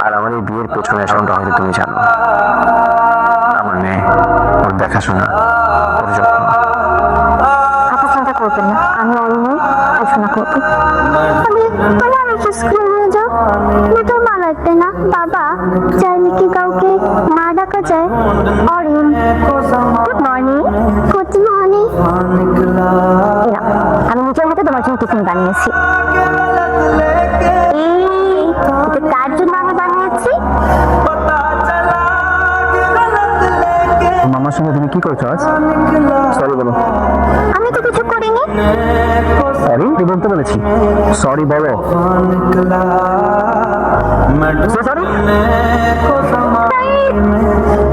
আর আমার এই বিয়ের পেছনে আসনটা হয়তো তুমি জানো। আমার মেয়ে, ওর দেখাশোনা, ওর যত্ন। আপনি চিন্তা করবেন না, আমি ওর মেয়ে দেখাশোনা করবো। তোমার একটু স্কুল নিয়ে যাও, তো মা লাগবে না। বাবা চাইলে কি কাউকে মা ডাকা যায়? Arin, good morning. Good morning. আমি নিজের হাতে তোমার জন্য টিফিন বানিয়েছি। কার জন্য আমি বানিয়েছি? মামার সঙ্গে তুমি কি করছো আজ? সরি বলো। আমি তো কিছু করিনি। সরি কি বলতে বলেছি? সরি বলো। সরি।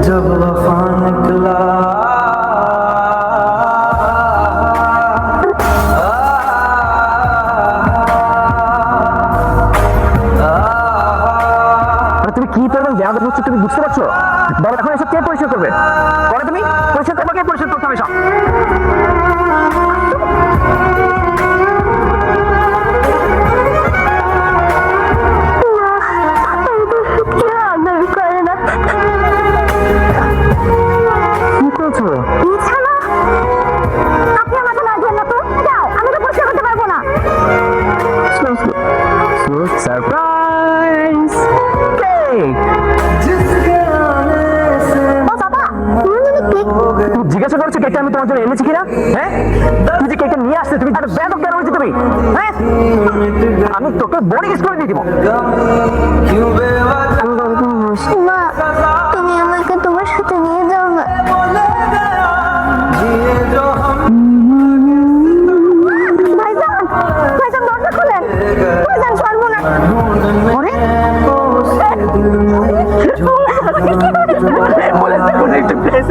जब वफा निकला তুমি কি পরিমাণ বেয়াদব হচ্ছে তুমি বুঝতে পারছো? বলো এখন এসব কে পরিষ্কার করবে? বলো তুমি পরিষ্কার করবে, কে পরিষ্কার করতে হবে সব? কি করছো? আপনি আমাকে মারবেন না তো? যাও, আমি তো পরিষ্কার করতে পারবো না। Surprise cake. ও বাবা, তুমি কেক তুমি জিজ্ঞাসা করছো কেকটা আমি তোমার জন্য এনেছি কিনা? হ্যাঁ, তুমি যে কেকটা নিয়ে আসছে তুমি তাহলে বেয়াদব কেন হয়েছে তুমি? হ্যাঁ, আমি তোকে বোর্ডিং স্কুলে দিয়ে দিব। মা, তুমি আমাকে তোমার সাথে নিয়ে যাও না। ভাইজান, ভাইজান দরজা খোলেন। ভাইজান সর্বনাশ। ওরে বলেছে কোন একটা প্লেস